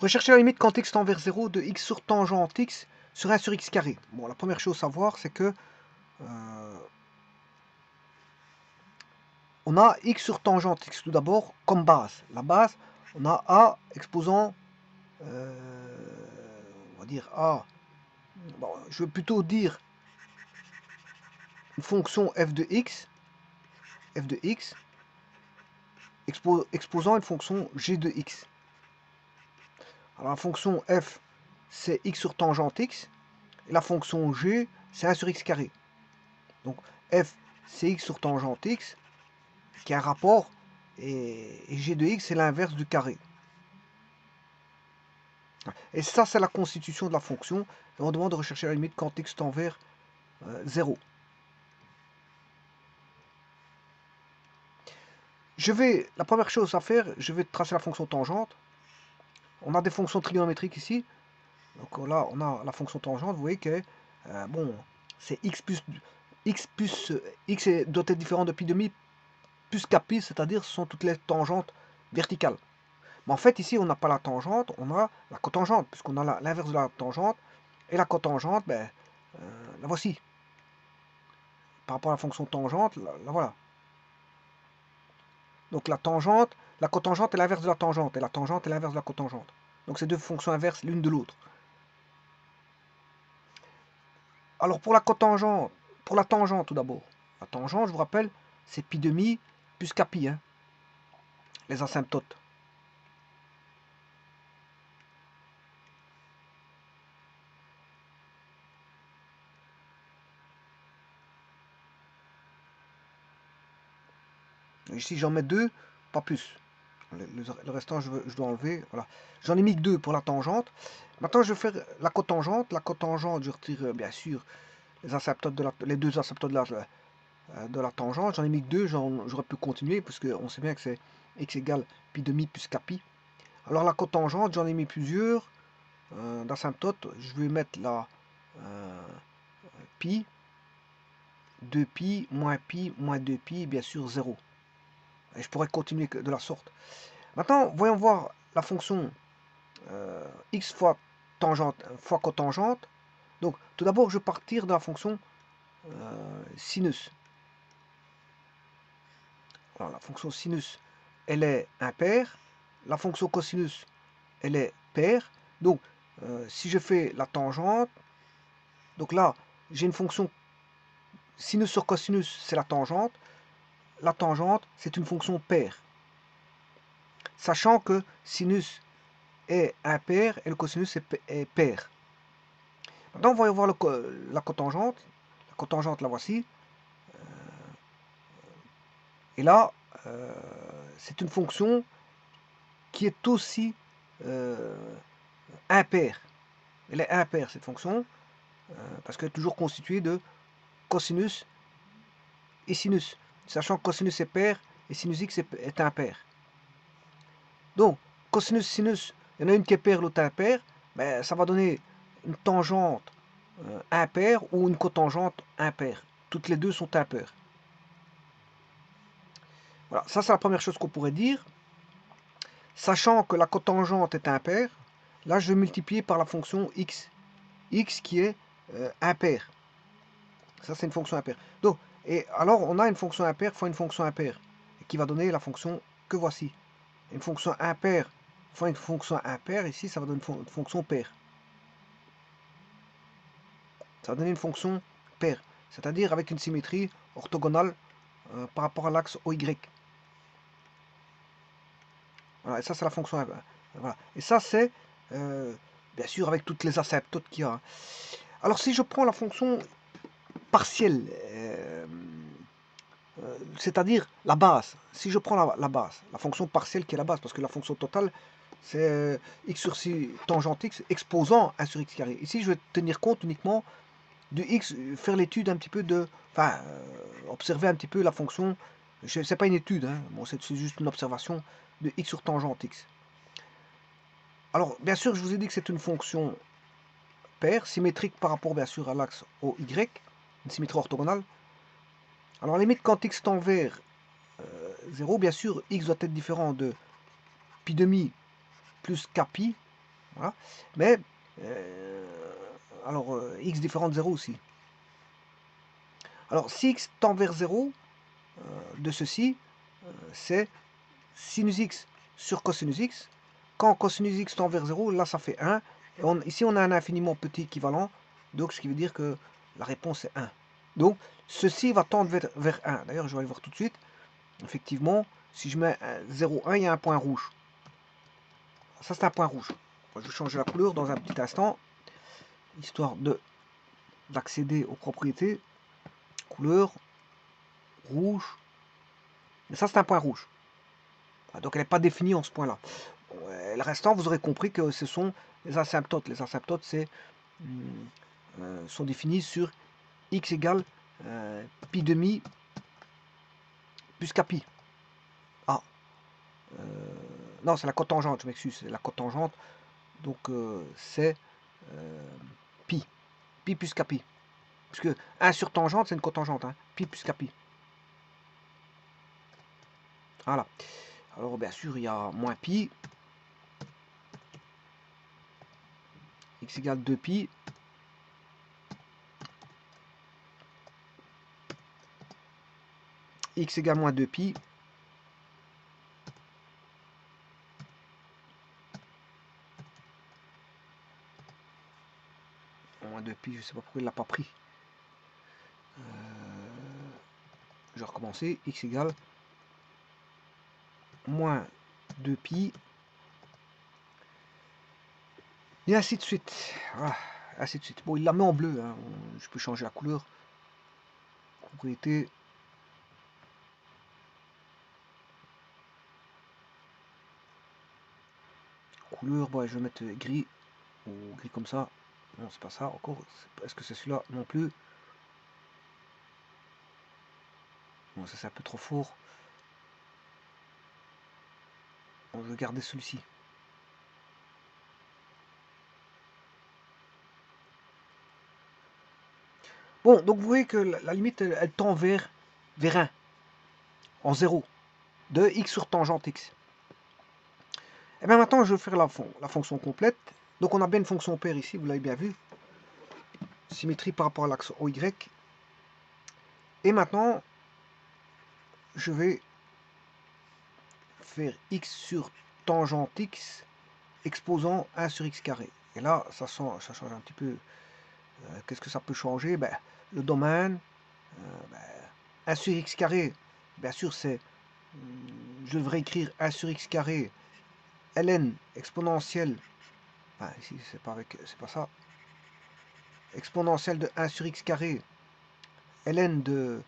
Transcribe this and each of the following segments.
Rechercher la limite quand x tend vers 0 de x sur tangente x sur 1 sur x carré. Bon, la première chose à savoir, c'est que on a x sur tangente x tout d'abord comme base. La base, on a a exposant, on va dire a, bon, je veux plutôt dire une fonction f de x exposant une fonction g de x. Alors la fonction f, c'est x sur tangente x, et la fonction g, c'est 1 sur x carré. Donc f, c'est x sur tangente x, qui a un rapport, et g de x, c'est l'inverse du carré. Et ça, c'est la constitution de la fonction, et on demande de rechercher la limite quand x tend vers 0. La première chose à faire, je vais tracer la fonction tangente. On a des fonctions trigonométriques ici. Donc là, on a la fonction tangente. Vous voyez que bon, c'est x doit être différent de pi demi plus k pi, c'est-à-dire ce sont toutes les tangentes verticales. Mais en fait, ici, on n'a pas la tangente, on a la cotangente, puisqu'on a l'inverse de la tangente. Et la cotangente, ben, la voici. Par rapport à la fonction tangente, la voilà. Donc la cotangente est l'inverse de la tangente, et la tangente est l'inverse de la cotangente. Donc c'est deux fonctions inverses l'une de l'autre. Alors pour la cotangente, pour la tangente tout d'abord. La tangente, je vous rappelle, c'est pi demi plus k pi, hein, les asymptotes. Ici j'en mets deux, pas plus. Le restant je dois enlever. Voilà. J'en ai mis que deux pour la tangente. Maintenant je vais faire la cotangente. La cotangente, je retire bien sûr les deux asymptotes de la tangente. J'en ai mis que deux, j'aurais pu continuer, puisque on sait bien que c'est x égale pi demi plus k pi. Alors la cotangente, j'en ai mis plusieurs d'asymptotes. Je vais mettre la pi, 2pi, moins 2pi, bien sûr 0. Et je pourrais continuer de la sorte. Maintenant, voyons voir la fonction x fois tangente fois cotangente. Donc, tout d'abord, je vais partir de la fonction sinus. Alors, la fonction sinus, elle est impaire. La fonction cosinus, elle est paire. Donc, si je fais la tangente, donc là, j'ai une fonction sinus sur cosinus, c'est la tangente. La tangente, c'est une fonction paire. Sachant que sinus est impair et le cosinus est pair. Maintenant, on va voir la cotangente. La cotangente, la voici. Et là, c'est une fonction qui est aussi impaire. Elle est impaire, cette fonction, parce qu'elle est toujours constituée de cosinus et sinus. Sachant que cosinus est pair et sinus x est impair. Donc, cosinus, sinus, il y en a une qui est paire, l'autre impaire, ben, ça va donner une tangente impaire ou une cotangente impaire. Toutes les deux sont impaires. Voilà, ça c'est la première chose qu'on pourrait dire. Sachant que la cotangente est impaire, là je vais multiplier par la fonction x. X qui est impaire. Ça c'est une fonction impaire. Donc, et alors on a une fonction impaire fois une fonction impaire, qui va donner la fonction que voici. Une fonction impaire fois une fonction impaire, ici ça va donner une fonction paire. Ça va donner une fonction paire, c'est-à-dire avec une symétrie orthogonale par rapport à l'axe OY. Voilà, et ça c'est la fonction. Voilà. Et ça c'est bien sûr avec toutes les asymptotes qu'il y a. Alors si je prends la fonction partielle, c'est-à-dire la base, si je prends la base, la fonction partielle qui est la base, parce que la fonction totale c'est x sur 6 tangente x exposant 1 sur x carré. Ici je vais tenir compte uniquement de x, faire l'étude un petit peu de, enfin, observer un petit peu la fonction, c'est pas une étude, hein, bon, c'est juste une observation de x sur tangente x. Alors, bien sûr, je vous ai dit que c'est une fonction paire, symétrique par rapport, bien sûr, à l'axe OY, une symétrie orthogonale. Alors, à la limite, quand x tend vers 0, bien sûr, x doit être différent de pi demi plus k pi. Voilà. Mais, alors, x différent de 0 aussi. Alors, si x tend vers 0, de ceci, c'est sinus x sur cosinus x. Quand cosinus x tend vers 0, là, ça fait 1. Et ici, on a un infiniment petit équivalent. Donc, ce qui veut dire que la réponse est 1. Donc, ceci va tendre vers 1. D'ailleurs, je vais aller voir tout de suite. Effectivement, si je mets 0, 1, il y a un point rouge. Ça, c'est un point rouge. Je vais changer la couleur dans un petit instant, histoire d'accéder aux propriétés. Couleur, rouge. Et ça, c'est un point rouge. Donc, elle n'est pas définie en ce point-là. Le restant, vous aurez compris que ce sont les asymptotes. Les asymptotes, sont définis sur x égale pi demi plus kpi. Ah, non, c'est la cotangente, je m'excuse, c'est la cotangente. Donc, c'est pi. Pi plus kpi. Parce que 1 sur tangente, c'est une cotangente. Hein. Pi plus kpi. Voilà. Alors, bien sûr, il y a moins pi. X égale 2 pi. X égale moins 2 pi. Moins 2 pi, je ne sais pas pourquoi il ne l'a pas pris. Je vais recommencer. X égale moins 2 pi. Et ainsi de suite. Voilà, ainsi de suite. Bon, il la met en bleu. Hein. Je peux changer la couleur. Propriété. Couleur, bon, je vais mettre gris. Ou gris comme ça. Non, c'est pas ça encore. Est-ce que c'est celui-là? Non plus. Bon, ça c'est un peu trop fort. Bon, je vais garder celui-ci. Bon, donc vous voyez que la limite, elle tend vers 1, en 0, de x sur tangente x. Et bien maintenant, je vais faire la fonction complète. Donc on a bien une fonction paire ici, vous l'avez bien vu. Symétrie par rapport à l'axe OY. Et maintenant, je vais faire x sur tangente x exposant 1 sur x carré. Et là, ça change un petit peu. Qu'est-ce que ça peut changer? Ben, le domaine, 1 sur x carré, bien sûr, je devrais écrire 1 sur x carré ln exponentielle, enfin ici c'est pas ça, exponentielle de 1 sur x carré ln de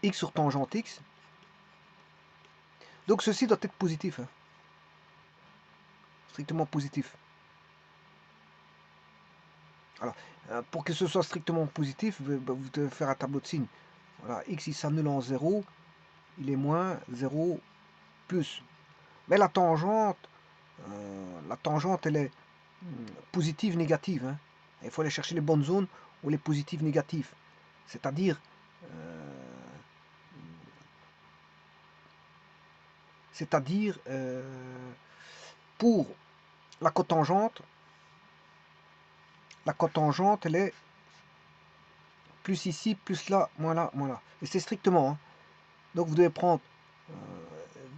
x sur tangente x. Donc ceci doit être positif, hein. Strictement positif. Alors, pour que ce soit strictement positif, vous devez faire un tableau de signes. Voilà, x il s'annule en 0, il est moins 0 plus. Mais la tangente, elle est positive, négative. Hein. Il faut aller chercher les bonnes zones où les positives, négatives. C'est-à-dire, pour la cotangente, elle est plus ici, plus là, moins là, moins là. Et c'est strictement. Hein. Donc vous devez prendre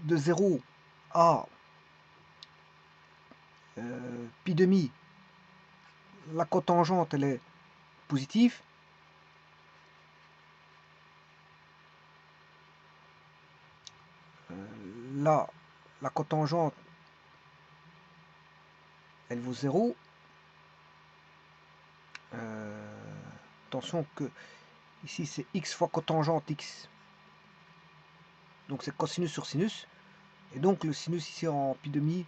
de 0 à pi demi. La cotangente, elle est positive. Là, la cotangente, elle vaut 0. Attention que ici c'est x fois cotangente x. Donc c'est cosinus sur sinus. Et donc le sinus ici en pi demi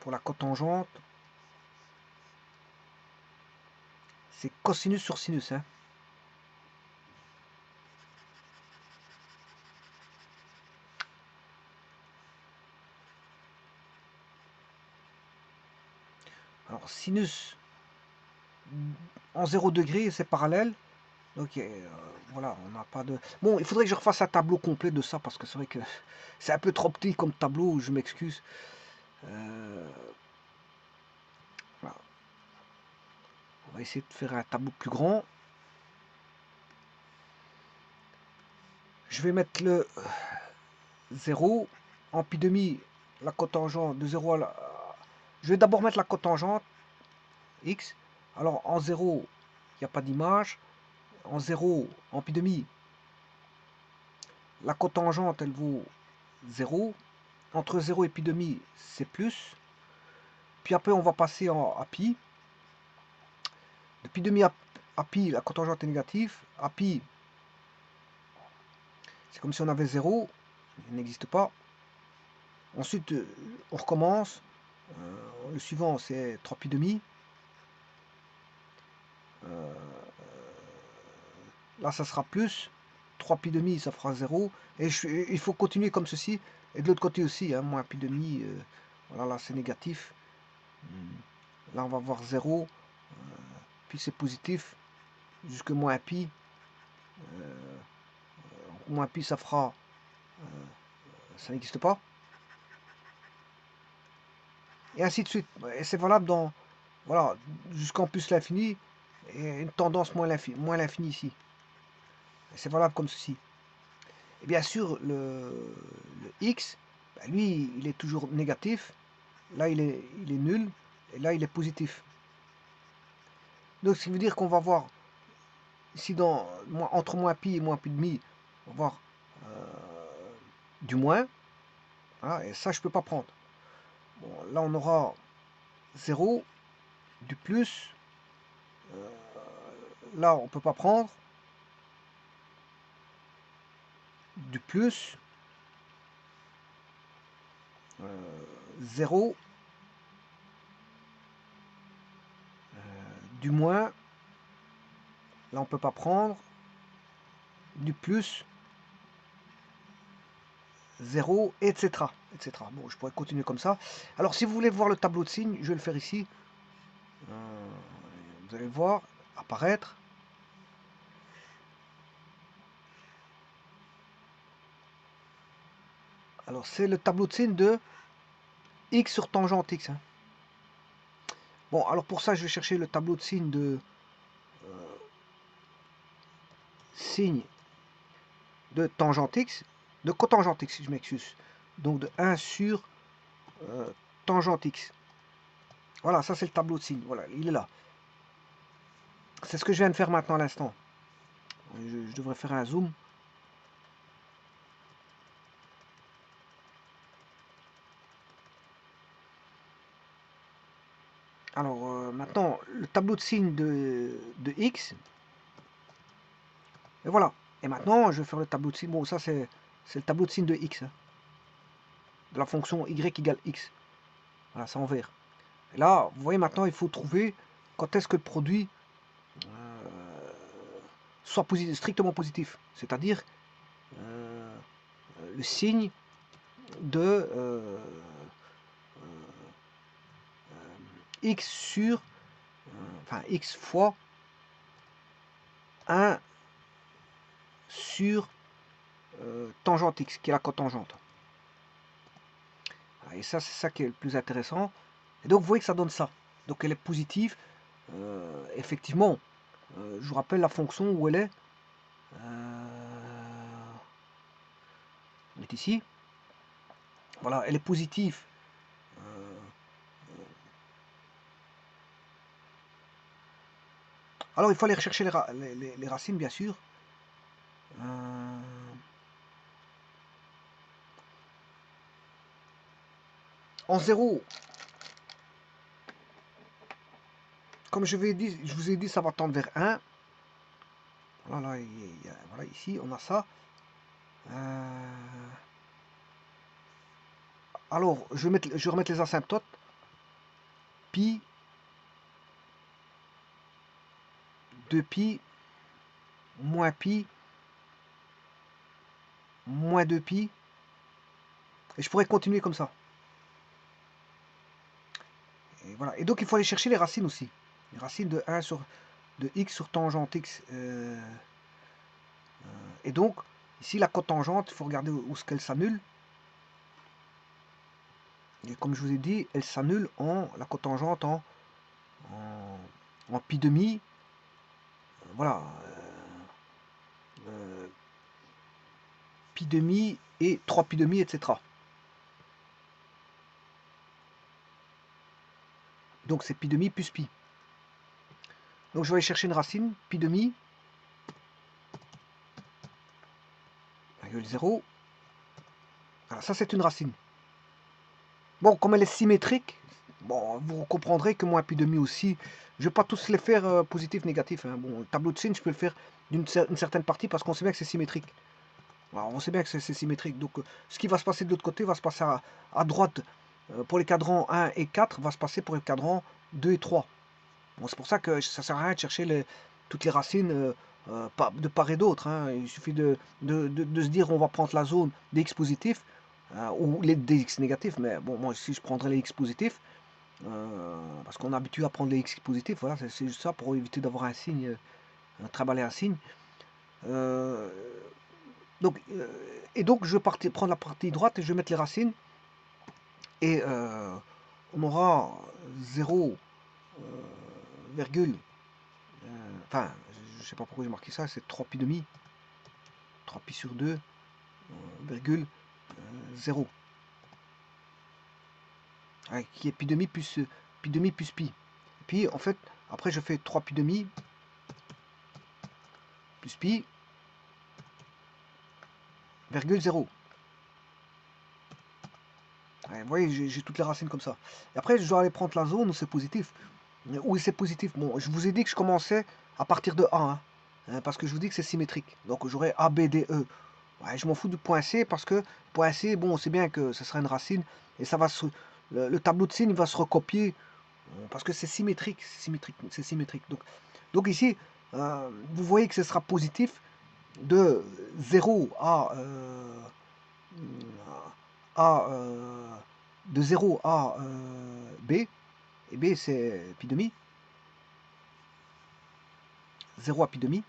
pour la cotangente, c'est cosinus sur sinus. Hein. Alors sinus en 0 degré, c'est parallèle. Ok, voilà, on n'a pas de... Bon, il faudrait que je refasse un tableau complet de ça, parce que c'est vrai que c'est un peu trop petit comme tableau, je m'excuse. Voilà. On va essayer de faire un tableau plus grand. Je vais mettre le 0 en pi demi, la cotangente de 0 à la... Je vais d'abord mettre la cotangente x. Alors en 0, il n'y a pas d'image. En 0, en pi demi, la cotangente, elle vaut 0. Entre 0 et pi demi, c'est plus. Puis après, on va passer à pi. De pi demi à pi, la cotangente est négative. À pi, c'est comme si on avait 0. Il n'existe pas. Ensuite, on recommence. Le suivant, c'est 3 pi demi. Là, ça sera plus. 3 pi demi, ça fera 0. Et il faut continuer comme ceci. Et de l'autre côté aussi, hein, moins pi demi. Voilà, là, c'est négatif. Là, on va voir 0. Puis c'est positif. Jusque moins pi. Moins pi, ça fera... ça n'existe pas. Et ainsi de suite. Et c'est valable dans... Voilà, jusqu'en plus l'infini. Et une tendance moins l'infini ici. C'est valable comme ceci. Et bien sûr, le x, ben lui, il est toujours négatif. Là, il est nul. Et là, il est positif. Donc, ce qui veut dire qu'on va voir, ici, entre moins pi et moins pi demi, on va voir du moins. Voilà, et ça, je ne peux pas prendre. Bon, là, on aura 0, du plus. Là, on ne peut pas prendre. Du plus. 0. Du moins. Là, on ne peut pas prendre. Du plus. 0, etc. etc. Bon, je pourrais continuer comme ça. Alors, si vous voulez voir le tableau de signes, je vais le faire ici. Vous allez le voir apparaître. Alors, c'est le tableau de signes de x sur tangente x. Hein. Bon, alors pour ça, je vais chercher le tableau de signes de signe de tangente x, de cotangente x, si je m'excuse. Donc de 1 sur tangente x. Voilà, ça c'est le tableau de signes. Voilà, il est là. C'est ce que je viens de faire maintenant à l'instant. Je devrais faire un zoom. Alors maintenant, le tableau de signes de x. Et voilà. Et maintenant, je vais faire le tableau de signes. Bon, ça c'est le tableau de signes de x. Hein, de la fonction y égale x. Voilà, c'est en vert. Et là, vous voyez maintenant, il faut trouver quand est-ce que le produit soit strictement positif. C'est-à-dire le signe de x sur, enfin x fois 1 sur tangente x, qui est la cotangente. Et ça, c'est ça qui est le plus intéressant. Et donc, vous voyez que ça donne ça. Donc, elle est positive. Effectivement, je vous rappelle la fonction où elle est. Elle est ici. Voilà, elle est positive. Alors, il faut aller rechercher les racines, bien sûr. En 0, comme je vous ai dit, ça va tendre vers 1. Voilà, là, voilà, ici, on a ça. Alors, je vais remettre les asymptotes. Pi, 2pi, moins pi, moins 2pi. Et je pourrais continuer comme ça. Et voilà. Et donc, il faut aller chercher les racines aussi. Les racines de 1 sur... de x sur tangente x. Et donc, ici, la cotangente, il faut regarder où est-ce qu'elle s'annule. Et comme je vous ai dit, elle s'annule en la cotangente en pi demi. Voilà. Pi demi et 3 pi demi, etc. Donc c'est pi demi plus pi. Donc je vais aller chercher une racine, pi demi, 0. Voilà, ça c'est une racine. Bon, comme elle est symétrique, bon, vous comprendrez que moi, pi demi aussi, je ne vais pas tous les faire positifs, négatifs. Hein. Bon, le tableau de signes, je peux le faire d'une certaine partie parce qu'on sait bien que c'est symétrique. Alors, on sait bien que c'est symétrique. Donc, ce qui va se passer de l'autre côté va se passer à droite pour les cadrans 1 et 4, va se passer pour les cadrans 2 et 3. Bon, c'est pour ça que ça ne sert à rien de chercher toutes les racines de part et d'autre. Hein. Il suffit de se dire on va prendre la zone des x positifs ou les dx négatifs. Mais bon, moi ici je prendrais les x positifs parce qu'on est habitué à prendre les x positifs. Voilà, c'est juste ça pour éviter d'avoir un signe, trimballer un signe. Donc, je vais prendre la partie droite et je vais mettre les racines. Et on aura 0, virgule. Enfin, je sais pas pourquoi j'ai marqué ça, c'est 3 pi demi. 3 pi sur 2, virgule 0. Qui est pi demi plus pi. Et puis en fait, après je fais 3 pi demi plus pi, virgule 0. Vous voyez, j'ai toutes les racines comme ça. Et après, je dois aller prendre la zone où c'est positif. Où c'est positif. Bon, je vous ai dit que je commençais à partir de A. Hein, parce que je vous dis que c'est symétrique. Donc j'aurai A, B, D, E. Ouais, je m'en fous du point C parce que point C, bon, c'est bien que ce sera une racine. Et ça va le tableau de signes va se recopier. Parce que c'est symétrique. C'est symétrique. Donc ici, vous voyez que ce sera positif de 0 de 0 à B, et B c'est pi demi, 0 à pi demi.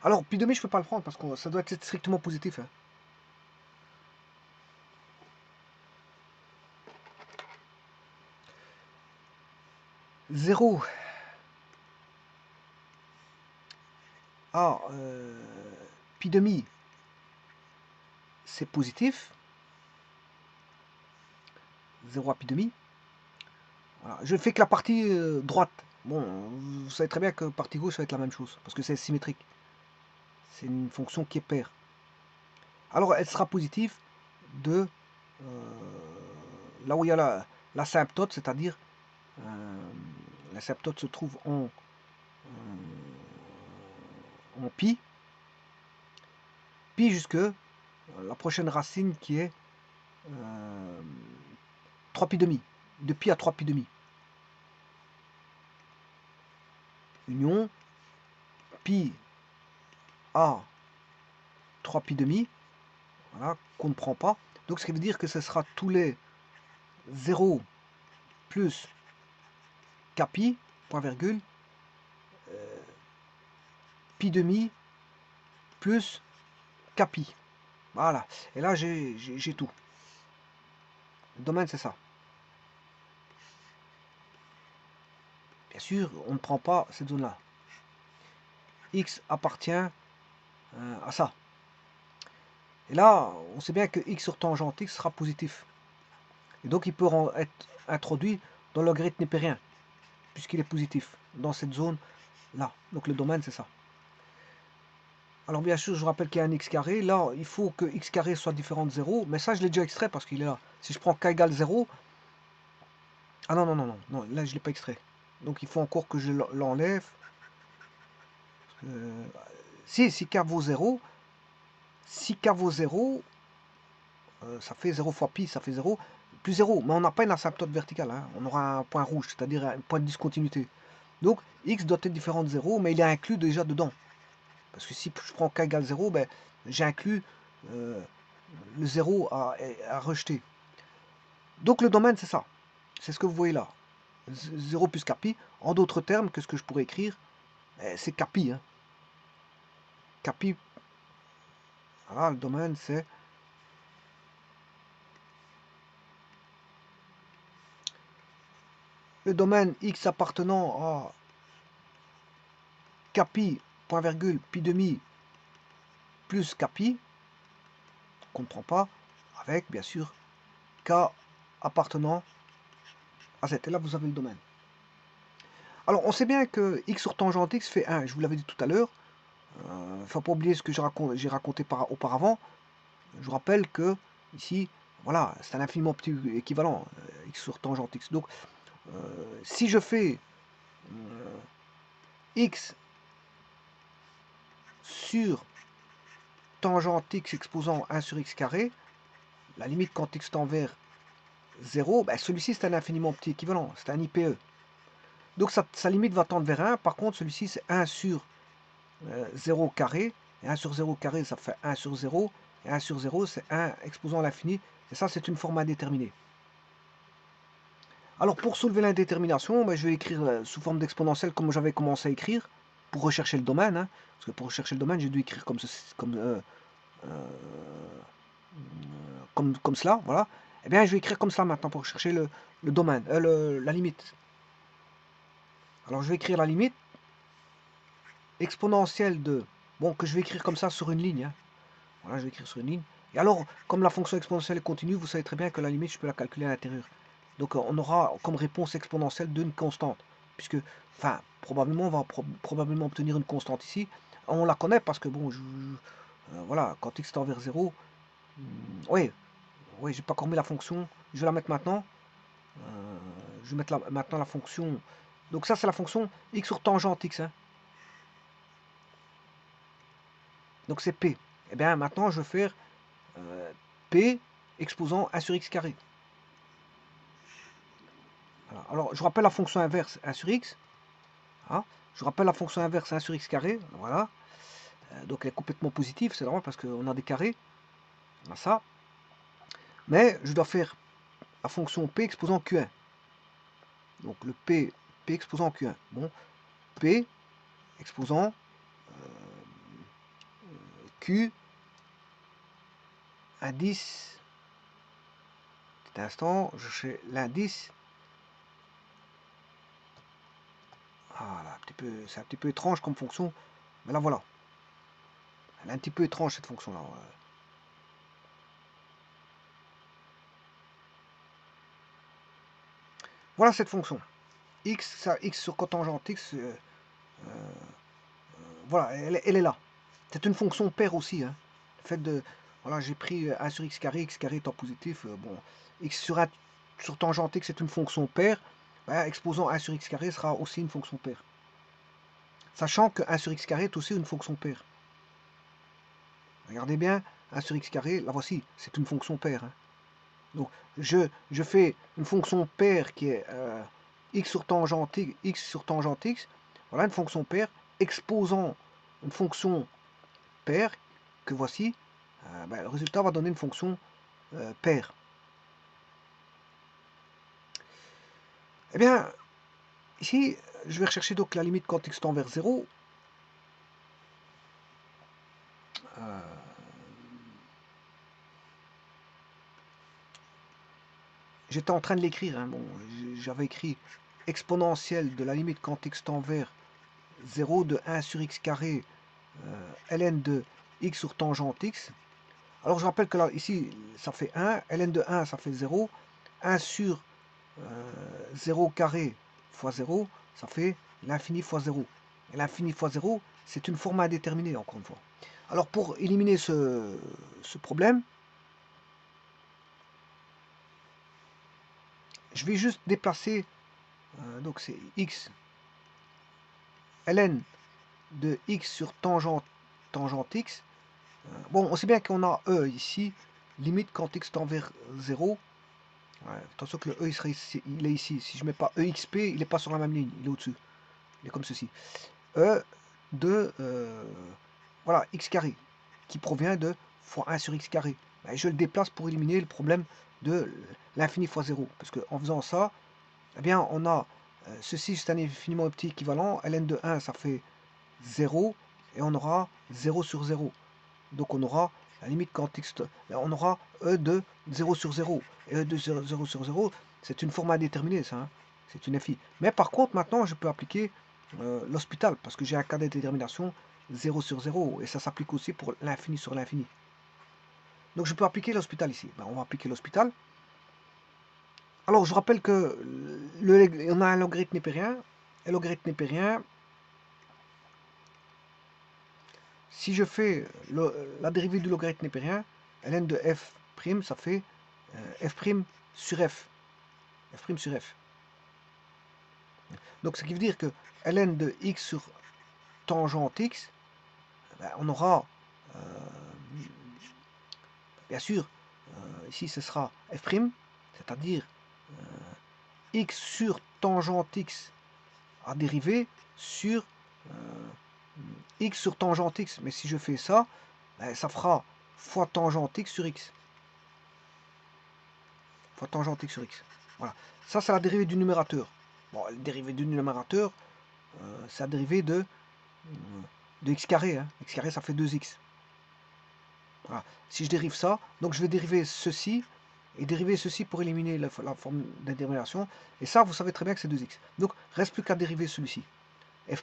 Alors pi demi je ne peux pas le prendre parce que ça doit être strictement positif. Hein. Zéro à pi demi c'est positif. 0 à pi demi. Voilà. Je fais que la partie droite. Bon, vous savez très bien que partie gauche ça va être la même chose, parce que c'est symétrique. C'est une fonction qui est paire. Alors elle sera positive de là où il y a l'asymptote, c'est-à-dire l'asymptote se trouve en pi jusque la prochaine racine qui est 3 pi demi, de pi à 3 pi demi. Union pi à 3 pi demi, voilà, qu'on ne prend pas. Donc ce qui veut dire que ce sera tous les 0 plus kpi, point virgule, pi demi plus kpi. Voilà. Et là j'ai tout. Le domaine c'est ça. Bien sûr, on ne prend pas cette zone-là. X appartient à ça. Et là, on sait bien que x sur tangente x sera positif. Et donc il peut être introduit dans le logarithme népérien, puisqu'il est positif, dans cette zone-là. Donc le domaine, c'est ça. Alors bien sûr, je vous rappelle qu'il y a un x carré. Là, il faut que x carré soit différent de 0. Mais ça, je l'ai déjà extrait parce qu'il est là. Si je prends k égale 0... Ah non, là, je ne l'ai pas extrait. Donc il faut encore que je l'enlève. Si k vaut 0, si k vaut 0, ça fait 0 fois pi, ça fait 0, plus 0. Mais on n'a pas une asymptote verticale, hein. On aura un point rouge, c'est-à-dire un point de discontinuité. Donc x doit être différent de 0, mais il est inclus déjà dedans. Parce que si je prends k égale 0, ben, j'ai inclus le 0 à rejeter. Donc le domaine, c'est ça. C'est ce que vous voyez là. 0 plus capi. En d'autres termes, que ce que je pourrais écrire, c'est capi. Hein. Capi, voilà, le domaine, c'est le domaine X appartenant à capi, point virgule, pi demi, plus capi, qu'on ne prend pas, avec, bien sûr, K appartenant à Z. Et là, vous avez le domaine. Alors, on sait bien que X sur tangente X fait 1. Je vous l'avais dit tout à l'heure. Il ne faut pas oublier ce que j'ai raconté auparavant. Je vous rappelle que, ici, voilà, c'est un infiniment petit équivalent, X sur tangente X. Donc, si je fais X sur tangente X exposant 1 sur X carré, la limite quand X tend vers 0, ben celui-ci c'est un infiniment petit équivalent, c'est un IPE. Donc sa limite va tendre vers 1, par contre celui-ci c'est 1 sur 0 carré, et 1 sur 0 carré ça fait 1 sur 0, et 1 sur 0 c'est 1 exposant à l'infini, et ça c'est une forme indéterminée. Alors pour soulever l'indétermination, ben, je vais écrire sous forme d'exponentielle comme j'avais commencé à écrire, pour rechercher le domaine, hein, parce que pour rechercher le domaine j'ai dû écrire comme cela, voilà. Eh bien je vais écrire comme ça maintenant pour chercher le domaine, la limite. Alors je vais écrire la limite exponentielle de, bon, que je vais écrire comme ça sur une ligne. Hein. Voilà, je vais écrire sur une ligne. Et alors, comme la fonction exponentielle est continue, vous savez très bien que la limite, je peux la calculer à l'intérieur. Donc on aura comme réponse exponentielle d'une constante. Puisque, enfin, probablement, on va probablement obtenir une constante ici. On la connaît parce que, bon, voilà, quand x tend vers 0, oui, oui, j'ai pas encore mis la fonction. Je vais la mettre maintenant. Je vais mettre maintenant la fonction. Donc ça, c'est la fonction x sur tangente x. Hein. Donc c'est P. Et bien maintenant, je vais faire P exposant 1 sur x carré. Voilà. Alors, je rappelle la fonction inverse 1 sur x. Hein. Je rappelle la fonction inverse 1 sur x carré. Voilà. Donc elle est complètement positive, c'est normal parce qu'on a des carrés. On a ça. Mais je dois faire la fonction P exposant Q1. Donc le P exposant Q1. Bon, P exposant Q indice. Petit instant, je fais l'indice. Voilà, c'est un petit peu étrange comme fonction. Mais là voilà. Elle est un petit peu étrange cette fonction là. Voilà cette fonction. X, ça, X sur cotangente X, voilà, elle est là. C'est une fonction paire aussi. Hein. Le fait de, voilà, j'ai pris 1 sur x carré étant positif. Bon, x sur tangente x c'est une fonction paire. Ben, exposant 1 sur x carré sera aussi une fonction paire. Sachant que 1 sur x carré est aussi une fonction paire. Regardez bien, 1 sur x carré, la voici, c'est une fonction paire. Hein. Donc, je fais une fonction paire qui est x sur tangente x. Voilà une fonction paire exposant une fonction paire que voici. Ben, le résultat va donner une fonction paire. Eh bien, ici, je vais rechercher donc la limite quand x tend vers 0. J'étais en train de l'écrire. Hein, bon, j'avais écrit exponentielle de la limite quand x tend vers 0 de 1 sur x carré ln de x sur tangente x. Alors je rappelle que là, ici, ça fait 1, ln de 1, ça fait 0, 1 sur 0 carré fois 0, ça fait l'infini fois 0. Et l'infini fois 0, c'est une forme indéterminée, encore une fois. Alors pour éliminer ce problème, je vais juste déplacer, donc c'est x, ln de x sur tangente x. Bon, on sait bien qu'on a e ici, limite quand x tend vers 0. Ouais, attention que le e il est ici. Si je mets pas exp, il n'est pas sur la même ligne, il est au-dessus. Il est comme ceci. E de voilà, x carré, qui provient de fois 1 sur x carré. Ben, je le déplace pour éliminer le problème de l'infini fois 0. Parce qu'en faisant ça, eh bien, on a ceci, c'est un infiniment petit équivalent. ln de 1, ça fait 0. Et on aura 0 sur 0. Donc on aura la limite quantique, on aura E de 0 sur 0. Et E de 0 sur 0, c'est une forme indéterminée, ça. Hein. C'est une FI. Mais par contre, maintenant, je peux appliquer l'hospital, parce que j'ai un cas de détermination 0 sur 0. Et ça s'applique aussi pour l'infini sur l'infini. Donc je peux appliquer l'hospital ici. Ben, on va appliquer l'hospital. Alors je vous rappelle que on a un logarithme népérien. Et logarithme népérien, si je fais la dérivée du logarithme népérien, ln de f', ça fait f' sur f. f' sur f. Donc ce qui veut dire que ln de x sur tangente x, ben, on aura, bien sûr, ici ce sera f', c'est-à-dire x sur tangente x à dériver sur x sur tangente x. Mais si je fais ça, ben, ça fera fois tangente x sur x. Fois tangente x sur x. Voilà. Ça, c'est la dérivée du numérateur. Bon, la dérivée du numérateur, c'est la dérivée de x carré. Hein. X carré, ça fait 2x. Voilà. Si je dérive ça, donc je vais dériver ceci, et dériver ceci pour éliminer la forme d'indétermination. Et ça, vous savez très bien que c'est 2x. Donc, reste plus qu'à dériver celui-ci. f'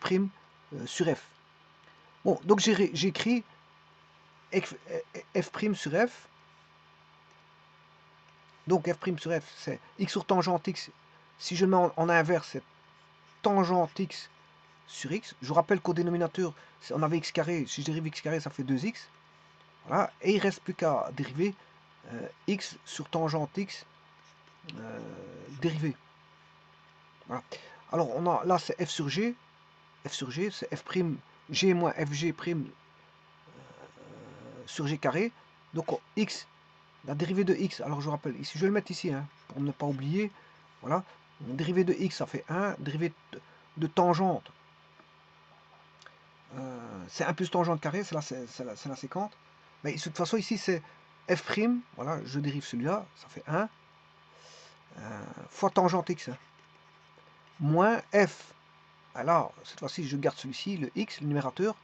sur f. Bon, donc j'ai écrit f' sur f. Donc f' sur f, c'est x sur tangente x. Si je le mets en inverse, c'est tangente x sur x. Je vous rappelle qu'au dénominateur, on avait x carré. Si je dérive x carré, ça fait 2x. Voilà. Et il ne reste plus qu'à dériver x sur tangente x dérivé. Voilà. Alors, on a, là, c'est f sur g. F sur g, c'est f' g moins fg' sur g carré. Donc, x, la dérivée de x, alors je vous rappelle, ici, je vais le mettre ici, hein, pour ne pas oublier. Voilà. Dérivée de x, ça fait 1. Dérivée de tangente, c'est 1 plus tangente carré, c'est la séquente. Mais de toute façon, ici, c'est f', voilà, je dérive celui-là, ça fait 1, fois tangente x, hein, moins f. Alors, cette fois-ci, je garde celui-ci, le x, le numérateur,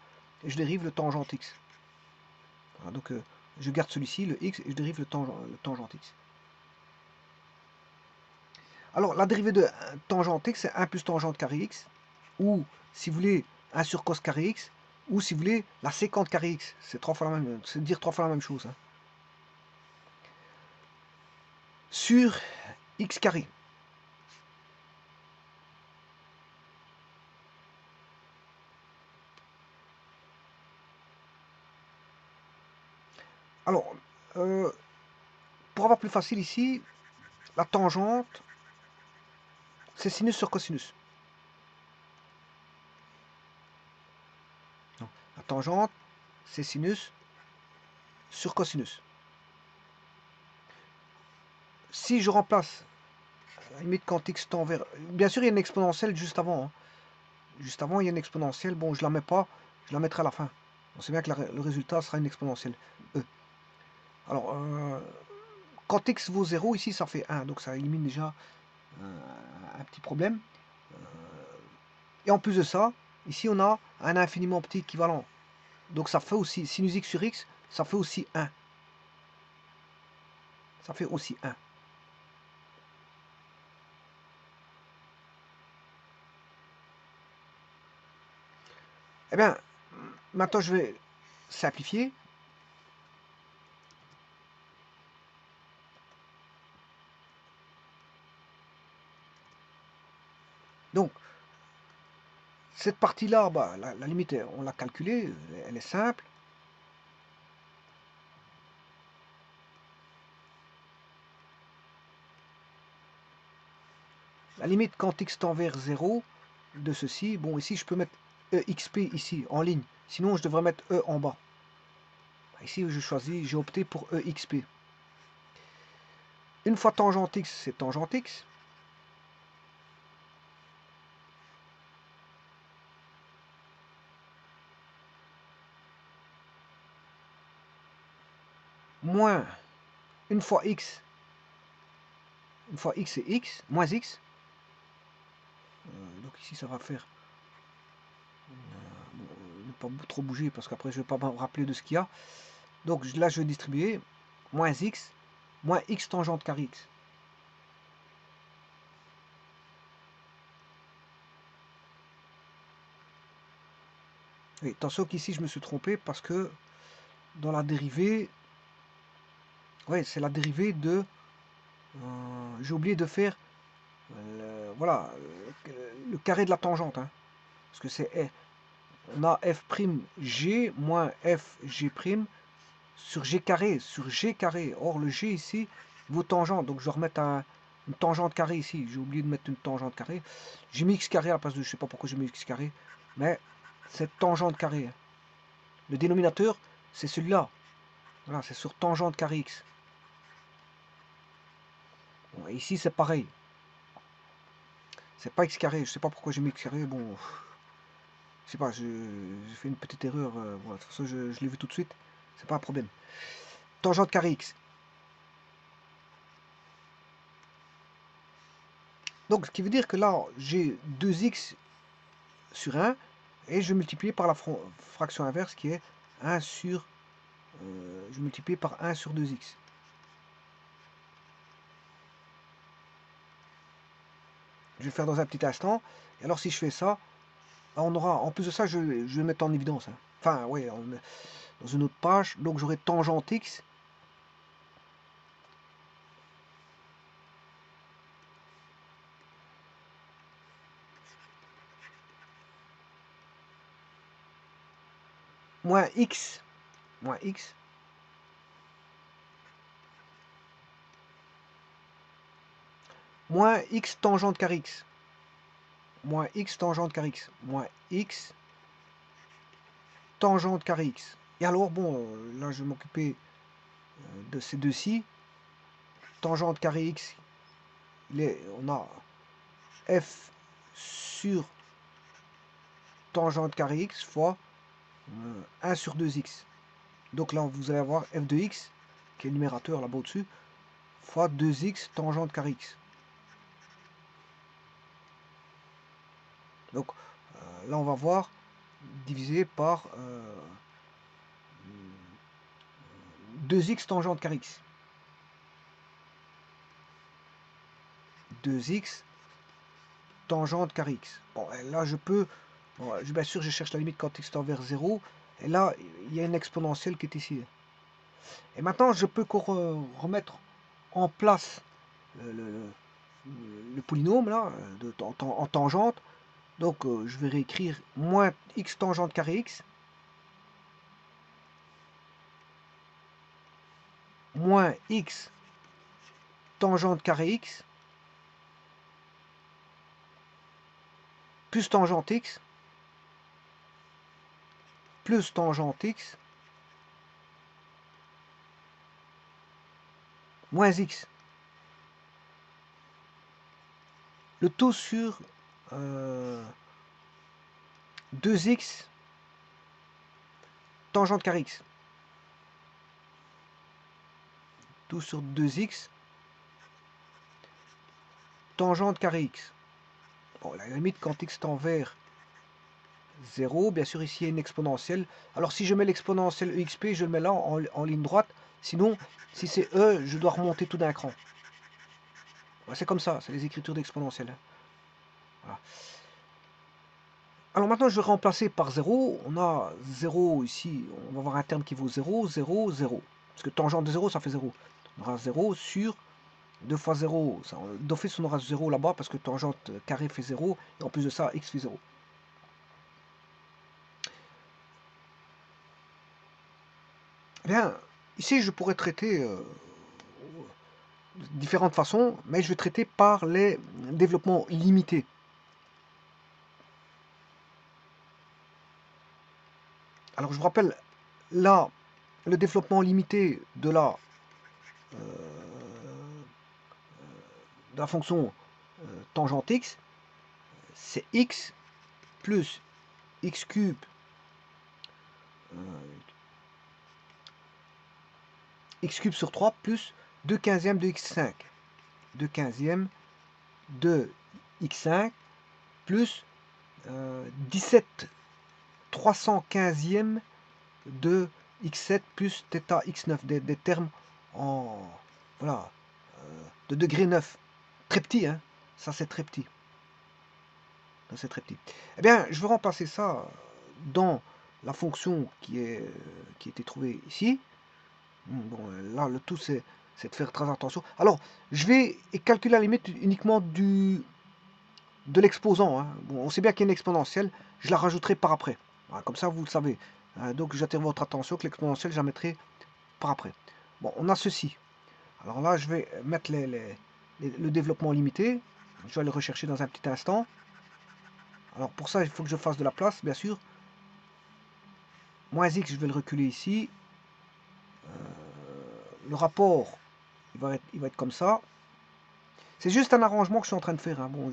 et je dérive le tangente x. Voilà, donc, je garde celui-ci, le x, et je dérive le tangente x. Alors, la dérivée de tangente x, c'est 1 plus tangente carré x, ou, si vous voulez, 1 sur cos carré x, ou si vous voulez, la séquente carré x. C'est dire 3 fois la même chose. Hein. Sur x carré. Alors, pour avoir plus facile ici, la tangente, c'est sinus sur cosinus. Non. La tangente, c'est sinus sur cosinus. Si je remplace, à la limite quand x tend vers... Bien sûr, il y a une exponentielle juste avant. Hein. Juste avant, il y a une exponentielle. Bon, je ne la mets pas, je la mettrai à la fin. On sait bien que le résultat sera une exponentielle. E. Alors, quand x vaut 0, ici, ça fait 1. Donc, ça élimine déjà un petit problème. Et en plus de ça, ici, on a un infiniment petit équivalent. Donc, ça fait aussi, sinus x sur x, ça fait aussi 1. Ça fait aussi 1. Eh bien, maintenant, je vais simplifier. Donc, cette partie-là, bah, la limite, on l'a calculée, elle est simple. La limite quand x tend vers 0 de ceci, bon, ici, je peux mettre exp ici, en ligne. Sinon, je devrais mettre e en bas. Ici, j'ai opté pour exp. Une fois tangente x, c'est tangente x. Moins une fois x, une fois x c'est x, moins x. Donc ici, ça va faire... ne pas trop bouger, parce qu'après, je ne vais pas me rappeler de ce qu'il y a. Donc là, je vais distribuer moins x tangente carré x. Et attention qu'ici, je me suis trompé, parce que dans la dérivée... Ouais, c'est la dérivée de... j'ai oublié de faire... voilà, le carré de la tangente. Hein, parce que c'est... On a f'g moins fg' sur g carré, Or, le g ici vaut tangente. Donc, je vais remettre une tangente carrée ici. J'ai oublié de mettre une tangente carrée. J'ai mis x carré à la place de... Je sais pas pourquoi j'ai mis x carré. Mais c'est tangente carrée. Le dénominateur, c'est celui-là. Voilà, c'est sur tangente carré x. Bon, ici, c'est pareil. C'est pas x carré. Je sais pas pourquoi j'ai mis x carré. Bon, je sais pas. J'ai fait une petite erreur. Voilà, de toute façon, je l'ai vu tout de suite. C'est pas un problème. Tangente carré x. Donc, ce qui veut dire que là, j'ai 2x sur 1, et je multiplie par la fraction inverse qui est 1 sur... je multiplie par 1 sur 2x. Je vais le faire dans un petit instant. Et alors, si je fais ça, on aura... En plus de ça, je vais le mettre en évidence. Hein. Enfin, oui, dans une autre page. Donc, j'aurai tangente x. Moins x. Moins x. Moins x tangente carré x. Moins x tangente carré x. Moins x tangente carré x. Et alors, bon, là, je vais m'occuper de ces deux-ci. Tangente carré x, on a f sur tangente carré x fois 1 sur 2x. Donc là, vous allez avoir f de x, qui est le numérateur là-bas au-dessus, fois 2x tangente carré x. Donc là, on va voir divisé par 2x tangente carré x. 2x tangente carré x. Bon, là, je peux... Bon, bien sûr, je cherche la limite quand x tend vers 0. Et là, il y a une exponentielle qui est ici. Et maintenant, je peux remettre en place le polynôme là, en tangente. Donc, je vais réécrire moins x tangente carré x moins x tangente carré x plus tangente x plus tangente x moins x. Le tout sur 2x tangente carré x. Tout sur 2x tangente carré x. Bon, la limite quand x tend vers 0, bien sûr ici il y a une exponentielle. Alors si je mets l'exponentielle exp, je le mets là en ligne droite. Sinon, si c'est e, je dois remonter tout d'un cran. C'est comme ça, c'est les écritures d'exponentielle. Voilà. Alors maintenant, je vais remplacer par 0. On a 0 ici, on va avoir un terme qui vaut 0, 0, 0. Parce que tangente de 0, ça fait 0. On aura 0 sur 2 fois 0. D'office, on aura 0 là-bas parce que tangente carré fait 0. Et en plus de ça, x fait 0. Bien, ici, je pourrais traiter de différentes façons, mais je vais traiter par les développements limités. Alors, je vous rappelle, là, le développement limité de la fonction tangente x, c'est x plus x cube x cube sur 3 plus 2 quinzièmes de x5. 2 quinzièmes de x5 plus 17 315e de x7 plus θ x9, des termes en voilà de degré 9. Très petit, hein, ça c'est très petit. C'est très petit. Eh bien, je vais remplacer ça dans la fonction qui était trouvée ici. Bon, là, le tout, c'est de faire très attention. Alors, je vais calculer à la limite uniquement de l'exposant. Hein. Bon, on sait bien qu'il y a une exponentielle. Je la rajouterai par après. Voilà, comme ça, vous le savez. Donc, j'attire votre attention que l'exponentielle, je la mettrai par après. Bon, on a ceci. Alors là, je vais mettre le développement limité. Je vais aller rechercher dans un petit instant. Alors pour ça, il faut que je fasse de la place, bien sûr. Moins x, je vais le reculer ici. Le rapport, il va être comme ça. C'est juste un arrangement que je suis en train de faire. Hein. Bon,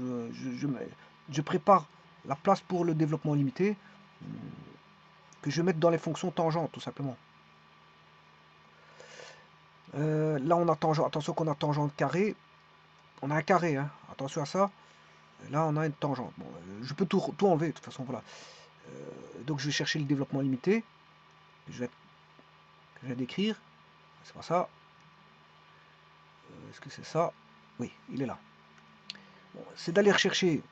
je prépare la place pour le développement limité, que je vais mettre dans les fonctions tangentes, tout simplement. Là, on a tangente. Attention qu'on a tangente carré. On a un carré, hein. Attention à ça. Là, on a une tangente. Bon, je peux tout enlever, de toute façon, voilà. Donc, je vais chercher le développement limité. Je vais décrire. C'est pas ça. Est-ce que c'est ça? Oui, il est là. Bon, c'est d'aller rechercher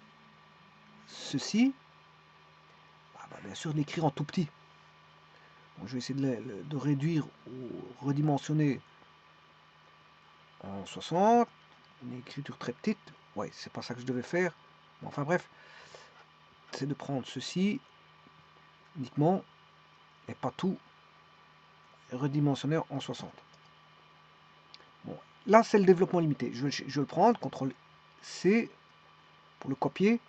ceci. Bien sûr, d'écrire en tout petit. Bon, je vais essayer de réduire ou redimensionner en 60. Une écriture très petite. Ouais, c'est pas ça que je devais faire. Bon, enfin bref, c'est de prendre ceci uniquement et pas tout redimensionner en 60. Bon, là, c'est le développement limité. Je vais le prendre, CTRL C pour le copier.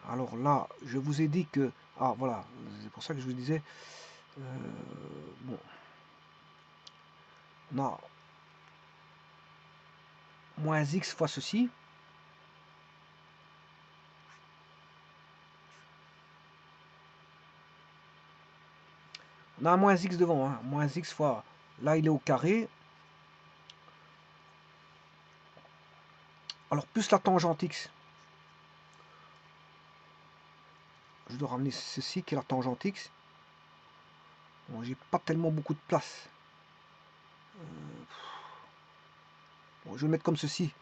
Alors là, je vous ai dit que... Ah, voilà, c'est pour ça que je vous disais... bon, on a moins x fois ceci. On a un moins x devant, hein. Moins x fois... Là, il est au carré. Alors, plus la tangente x. Je dois ramener ceci qui est la tangente x. Bon, j'ai pas tellement beaucoup de place. Bon, je vais mettre comme ceci.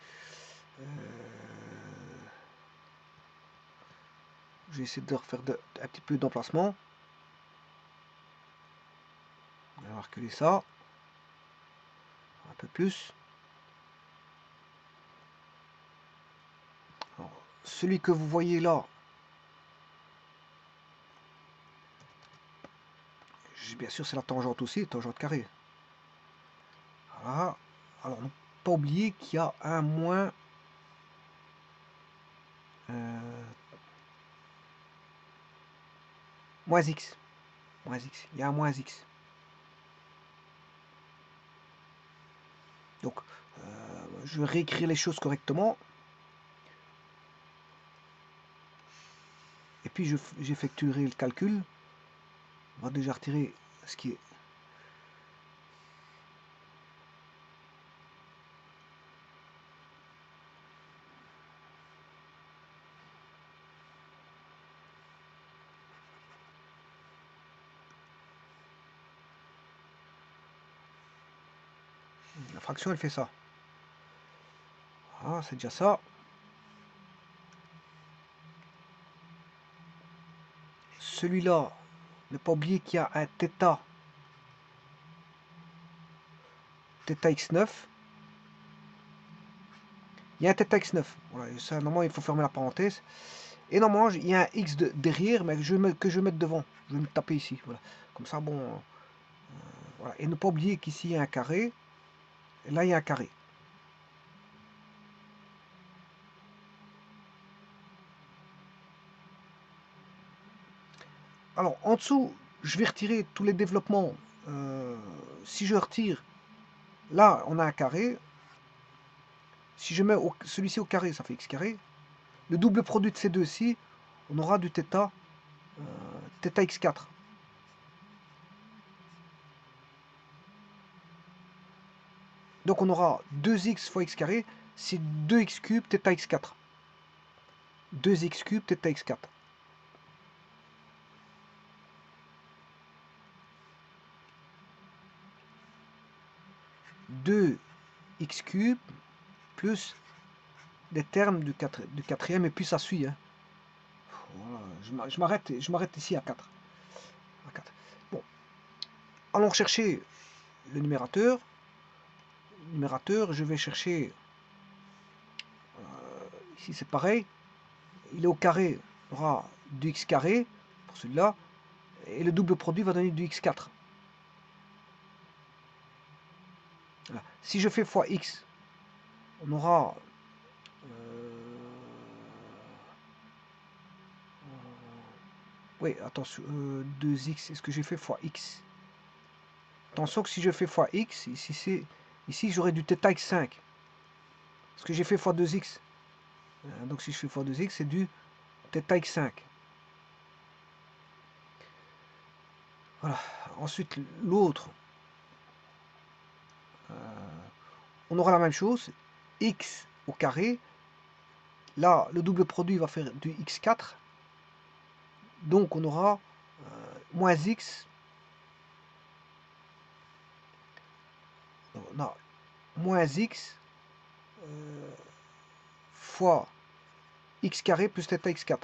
Je vais essayer de refaire un petit peu d'emplacement. On va reculer ça. Un peu plus. Alors, celui que vous voyez là, bien sûr c'est la tangente aussi, tangente carrée. Voilà. Alors ne pas oublier qu'il y a un moins moins x. Moins x. Il y a un moins x. Donc je vais réécrire les choses correctement. Et puis j'effectuerai le calcul. On va déjà retirer ce qui est. La fraction elle fait ça. Ah, c'est déjà ça. Celui-là, ne pas oublier qu'il y a un θ x9. Il y a un θ x9. Voilà, ça, normalement, il faut fermer la parenthèse. Et normalement, il y a un x derrière, mais que je vais mettre devant. Je vais me taper ici. Voilà. Comme ça, bon. Voilà. Et ne pas oublier qu'ici, il y a un carré. Et là, il y a un carré. Alors, en dessous, je vais retirer tous les développements. Si je retire, là, on a un carré. Si je mets celui-ci au carré, ça fait x carré. Le double produit de ces deux-ci, on aura du θ, θ x4. Donc on aura 2x fois x carré, c'est 2x cube θ x4. 2x cube θ x4. Deux x cube plus des termes du quatrième, et puis ça suit. Hein. Voilà, je m'arrête ici à 4. Bon, allons chercher le numérateur. Je vais chercher, ici c'est pareil, il est au carré, on aura du x carré pour celui-là, et le double produit va donner du x4. Voilà. Si je fais fois x, on aura oui, attention, 2x, est-ce que j'ai fait fois x? Attention que si je fais fois x, ici j'aurai du θ x5. Parce que j'ai fait fois 2x. Donc si je fais fois 2x, c'est du θ x5. Voilà. Ensuite, l'autre, on aura la même chose, x au carré. Là, le double produit va faire du x4. Donc on aura moins x. Non, moins x fois x carré plus θ x4.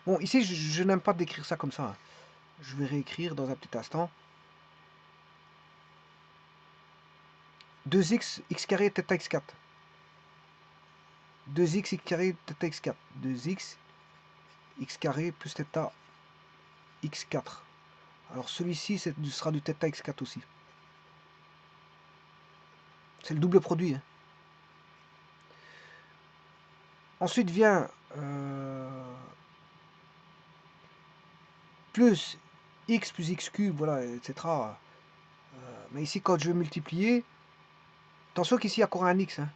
Bon, ici, je n'aime pas décrire ça comme ça. Hein. Je vais réécrire dans un petit instant. 2x, x carré, θ x4. 2x, x carré, θ x4. 2x, x carré plus θ x4. Alors celui-ci sera du θ x4 aussi. C'est le double produit. Hein. Ensuite vient plus x cube, voilà, etc. Mais ici, quand je vais multiplier, attention qu'ici, il y a encore un x. Hein.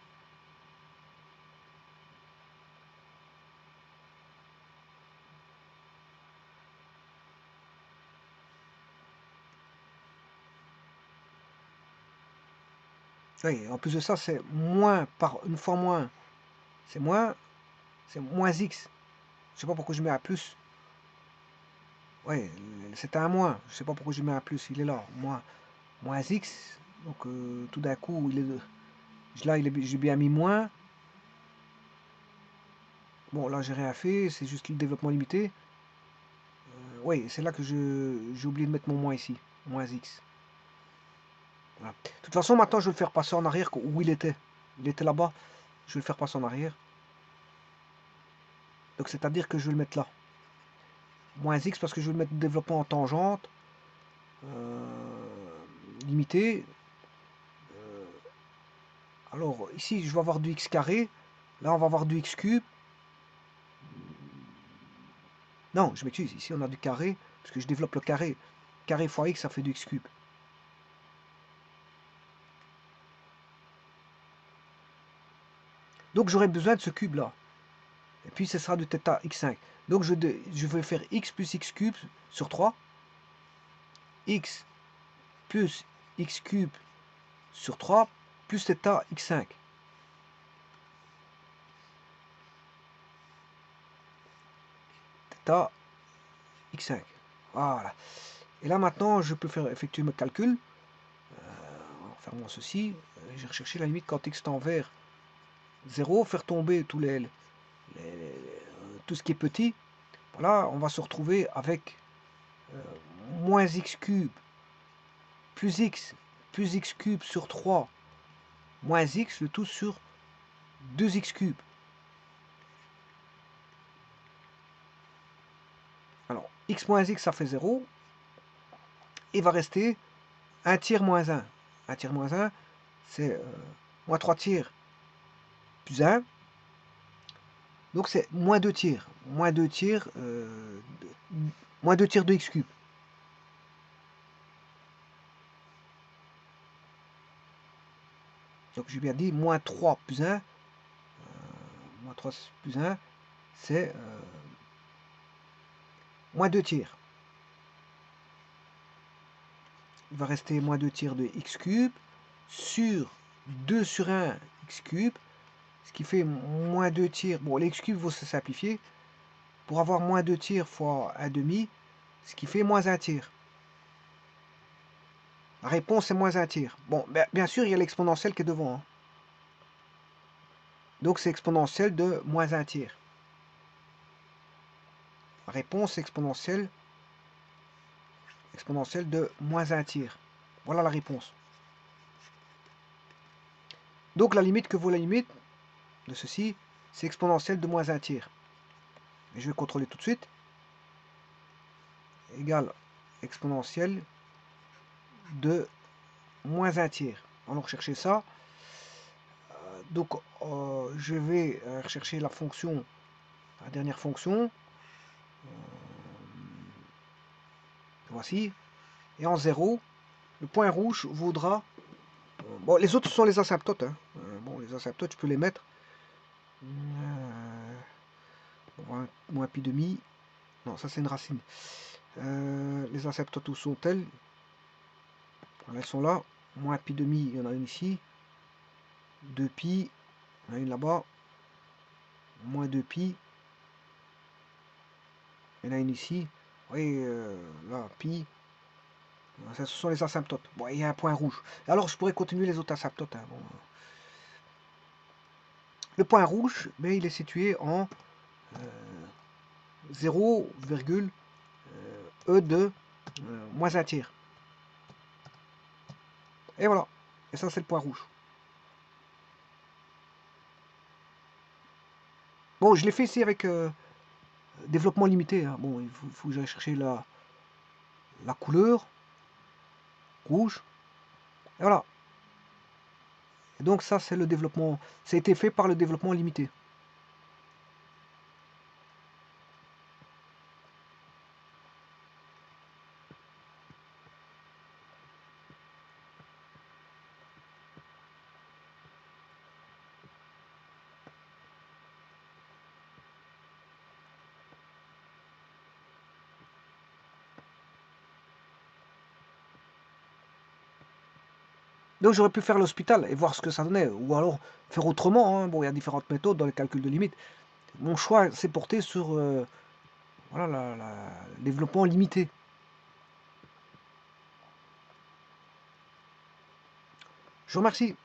Oui, en plus de ça, c'est moins par une fois moins. C'est moins x. Je sais pas pourquoi je mets un plus. Ouais, c'était un moins. Je sais pas pourquoi je mets un plus. Il est là. Moins x. Donc tout d'un coup, il est là, j'ai bien mis moins. Bon, là, j'ai rien fait. C'est juste le développement limité. Oui, c'est là que j'ai oublié de mettre mon moins ici. Moins x. Voilà. De toute façon, maintenant, je vais le faire passer en arrière où il était. Il était là-bas. Je vais le faire passer en arrière. Donc, c'est-à-dire que je vais le mettre là. Moins x parce que je vais le mettre développement en tangente. Limité. Alors, ici, je vais avoir du x carré. Là, on va avoir du x cube. Non, je m'excuse. Ici, on a du carré. Parce que je développe le carré. Carré fois x, ça fait du x cube. Donc, j'aurai besoin de ce cube-là. Et puis, ce sera du θ x5. Donc, je vais faire x plus x cube sur 3. X plus x cube sur 3 plus θ x5. Θ x5. Voilà. Et là, maintenant, je peux faire effectuer mes calculs. Fermons ceci. J'ai recherché la limite quand x tend vers 0, faire tomber tout ce qui est petit. Voilà, on va se retrouver avec moins x cube plus x cube sur 3 moins x, le tout sur 2x cube. Alors, x moins x, ça fait 0. Et va rester 1 tiers moins 1. 1 tiers moins 1, c'est moins 3 tiers plus 1. Donc c'est moins 2 tiers. Moins 2 tiers, moins 2 tiers de x cube. Donc j'ai bien dit moins 3 plus 1. Moins 3 plus 1, c'est moins 2 tiers. il va rester moins 2 tiers de x cube sur 2 sur 1 x cube, ce qui fait moins 2 tiers. Bon, les x cube vont se simplifier pour avoir moins 2 tiers fois 1 demi, ce qui fait moins 1 tiers. La réponse est moins 1 tiers. Bon, bien sûr, il y a l'exponentielle qui est devant. Hein. Donc, c'est exponentielle de moins 1 tiers. La réponse exponentielle de moins 1 tiers. Voilà la réponse. Donc, la limite que vaut la limite de ceci, c'est exponentielle de moins 1 tiers. Et je vais contrôler tout de suite. Égale exponentielle de moins 1 tiers. Allons rechercher ça. Donc, je vais rechercher la fonction, la dernière fonction. Voici. Et en 0, le point rouge vaudra... bon, les autres sont les asymptotes. Hein. Bon, les asymptotes, je peux les mettre. Moins pi demi. Non, ça c'est une racine. Les asymptotes, où sont-elles? Elles sont là. Moins pi demi, il y en a une ici. 2 pi, il y en a une là-bas. Moins 2 pi. Il y en a une ici. Vous voyez, là, pi. Ça, ce sont les asymptotes. Bon, il y a un point rouge. Alors, je pourrais continuer les autres asymptotes. Hein. Bon. Le point rouge, mais il est situé en 0,e de moins 1 tiers. Et voilà. Et ça, c'est le point rouge. Bon, je l'ai fait ici avec développement limité. Hein. Bon, il faut que j'aille chercher la couleur rouge. Et voilà. Et donc ça, c'est le développement. Ça a été fait par le développement limité. Donc j'aurais pu faire l'hospital et voir ce que ça donnait. Ou alors faire autrement. Hein. Bon, il y a différentes méthodes dans le calcul de limite. Mon choix s'est porté sur voilà, le développement limité. Je vous remercie.